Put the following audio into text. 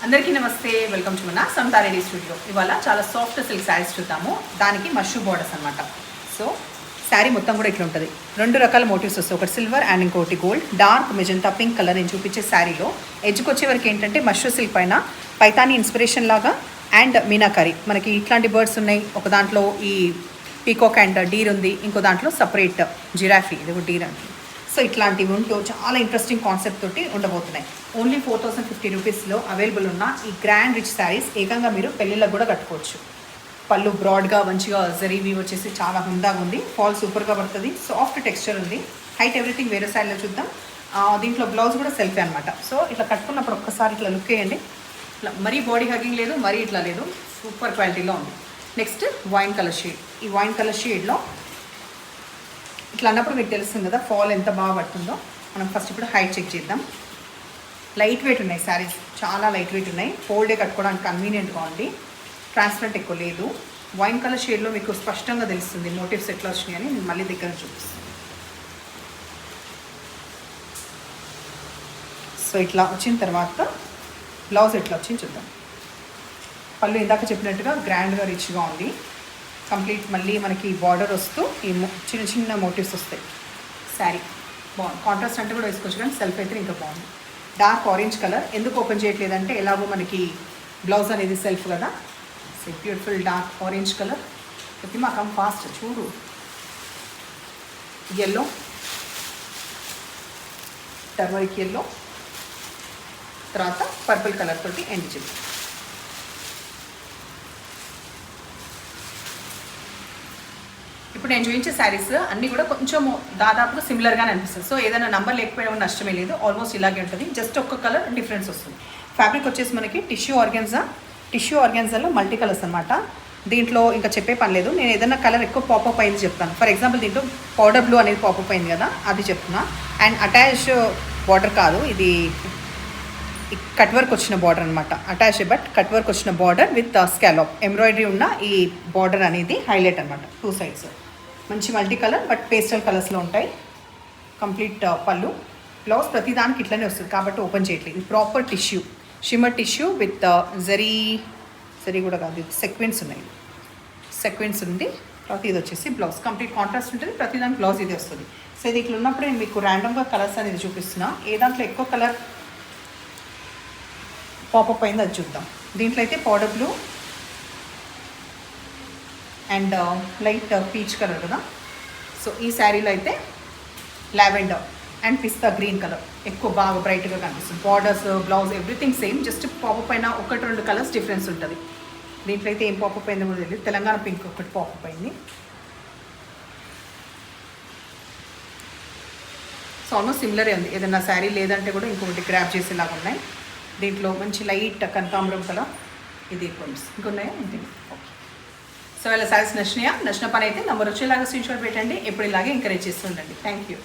అందరికీ నమస్తే, welcome to మన సంతారెడ్డి స్టూడియో. ఇవాళ చాలా సాఫ్ట్ సిల్క్ శారీస్ చూద్దాము. దానికి మష్రూ బోర్డర్స్ అనమాట. సో శారీ మొత్తం కూడా ఇట్లా ఉంటుంది. రెండు రకాల మోటివ్స్ వస్తాయి, ఒకటి సిల్వర్ అండ్ ఇంకోటి gold. Dark magenta pink colour నేను చూపించే శారీలో ఎడ్జ్కి వచ్చే వరకు ఏంటంటే మష్రూ సిల్క్ పైన పైతాని ఇన్స్పిరేషన్ లాగా అండ్ మీనాకరీ మనకి ఇట్లాంటి బర్డ్స్ ఉన్నాయి. ఒక దాంట్లో ఈ పీకాక్ అండ్ డీర్ ఉంది, ఇంకో దాంట్లో సపరేట్ జిరాఫీ, ఇది ఒక డీర్ అంటే. సో ఇట్లాంటివి ఉంటూ చాలా ఇంట్రెస్టింగ్ కాన్సెప్ట్ తోటి ఉండబోతున్నాయి. ఓన్లీ 4050 రూపీస్లో అవైలబుల్ ఉన్న ఈ గ్రాండ్ రిచ్ శారీస్ ఏకంగా మీరు పెళ్ళిళ్ళకు కూడా కట్టుకోవచ్చు. పళ్ళు బ్రాడ్గా మంచిగా జరీ వీవ్ వచ్చేసి చాలా హుందాగా ఉంది. ఫాల్ సూపర్గా పడుతుంది, సాఫ్ట్ టెక్స్చర్ ఉంది. హైట్ ఎవ్రీథింగ్ వేరే శారీలో చూద్దాం. దీంట్లో బ్లౌజ్ కూడా సెల్ఫీ అనమాట. సో ఇట్లా కట్టుకున్నప్పుడు ఒక్కసారి ఇట్లా లుక్ వేయండి. ఇట్లా మరీ బాడీ హగ్గింగ్ లేదు, మరీ ఇట్లా లేదు, సూపర్ క్వాలిటీలో ఉంది. Next wine colour shade. ఈ వైన్ కలర్ షేడ్లో ఇట్లా అన్నప్పుడు మీకు తెలుస్తుంది కదా ఫాల్ ఎంత బాగా పడుతుందో. మనం ఫస్ట్ ఇప్పుడు హైట్ చెక్ చేద్దాం. లైట్ వెయిట్ ఉన్నాయి శారీస్, చాలా లైట్ వెయిట్ ఉన్నాయి. ఫోల్డే కట్టుకోవడానికి కన్వీనియంట్గా ఉంది. ట్రాన్స్పరెంట్ ఎక్కువ లేదు. వైన్ కలర్ షేడ్లో మీకు స్పష్టంగా తెలుస్తుంది మోటివ్స్ ఎట్లా వచ్చినాయని. నేను మళ్ళీ దగ్గర చూపిస్తాను. సో ఇట్లా వచ్చిన తర్వాత బ్లౌజ్ ఎట్లా వచ్చింది చూద్దాం. పళ్ళు ఇందాక చెప్పినట్టుగా గ్రాండ్గా రిచ్గా ఉంది. కంప్లీట్ మళ్ళీ మనకి బార్డర్ వస్తూ ఈ చిన్న చిన్న మోటివ్స్ వస్తాయి. శారీ బాగుంది. కాంట్రాస్ట్ అంటే కూడా వేసుకోవచ్చు, కానీ సెల్ఫ్ అయితే ఇంకా బాగుంది. డార్క్ ఆరెంజ్ కలర్ ఎందుకు ఓపెన్ చేయట్లేదంటే ఎలాగో మనకి బ్లౌజ్ అనేది సెల్ఫ్ కదా. So beautiful dark orange colour. Pratima come fast చూడు. ఎల్లో, టర్మరిక్ ఎల్లో, తర్వాత పర్పుల్ కలర్ తోటి ఎండ్ చేద్దాం. ఇప్పుడు నేను చూపించే శారీస్ అన్నీ కూడా కొంచెం దాదాపుగా సిమిలర్గానే అనిపిస్తుంది. సో ఏదైనా నంబర్ లేకపోయినా నష్టమే లేదు, ఆల్మోస్ట్ ఇలాగే ఉంటుంది. జస్ట్ ఒక్క కలర్ డిఫరెన్స్ వస్తుంది. ఫ్యాబ్రిక్ వచ్చేసి మనకి టిష్యూ ఆర్గాన్జాలో మల్టీ కలర్స్ అనమాట. దీంట్లో ఇంకా చెప్పే పని లేదు. నేను ఏదైనా కలర్ ఎక్కువ పాపప్ అయింది చెప్తాను. ఫర్ ఎగ్జాంపుల్ దీంట్లో పౌడర్ బ్లూ అనేది పాపప్ అయింది కదా, అది చెప్తున్నా. అండ్ అటాచ్ బార్డర్ కాదు, ఇది కట్ వర్క్ వచ్చిన బార్డర్ అనమాట. అటాచ్ బట్ కట్ వర్క్ వచ్చిన బార్డర్ విత్ స్కాలప్ ఎంబ్రాయిడరీ ఉన్న ఈ బార్డర్ అనేది హైలైట్ అనమాట. టూ సైడ్స్ మంచి మల్టీ కలర్ బట్ పేస్టల్ కలర్స్లో ఉంటాయి. కంప్లీట్ పళ్ళు. బ్లౌజ్ ప్రతిదానికి ఇట్లనే వస్తుంది కాబట్టి ఓపెన్ చేయట్లేదు. ఇది proper tissue, shimmer tissue with zari కూడా కాదు, సెక్వెన్స్ ఉన్నాయి. సెక్వెన్స్ ఉంది. తర్వాత ఇది వచ్చేసి బ్లౌజ్ కంప్లీట్ కాంట్రాస్ట్ ఉంటుంది. ప్రతిదానికి బ్లౌజ్ ఇది వస్తుంది. సో ఇది ఇట్లా ఉన్నప్పుడు నేను మీకు ర్యాండమ్గా కలర్స్ అనేది చూపిస్తున్నా. ఏ దాంట్లో ఎక్కువ కలర్ పాపప్ అయింది అది చూద్దాం. దీంట్లో అయితే powder blue and light peach colour కదా. సో ఈ శారీలో అయితే lavender and pista green colour ఎక్కువ బాగా బ్రైట్గా కనిపిస్తుంది. Borders, blouse everything same, just popup అయినా ఒకటి రెండు కలర్స్ డిఫరెన్స్ ఉంటుంది. దీంట్లో అయితే ఏం పాపప్ అయిందో కూడా తెలియదు. తెలంగాణ పింక్ ఒకటి పాపప్ అయింది. సో ఆల్మోస్ట్ సిమిలరే ఉంది. ఏదైనా శారీ లేదంటే కూడా ఇంకొకటి గ్రాప్ చేసేలాగా ఉన్నాయి. దీంట్లో మంచి లైట్ కనకాంబరం కలర్, ఇది ఇంకొన్నాయా ఇంతే. ఓకే. సో ఇలా శారీస్ నచ్చిన పని అయితే నంబర్ వచ్చేలాగా స్క్రీన్ షాట్ పెట్టండి. ఎప్పుడు ఇలాగే ఎంకరేజ్ చేస్తుండండి. Thank you.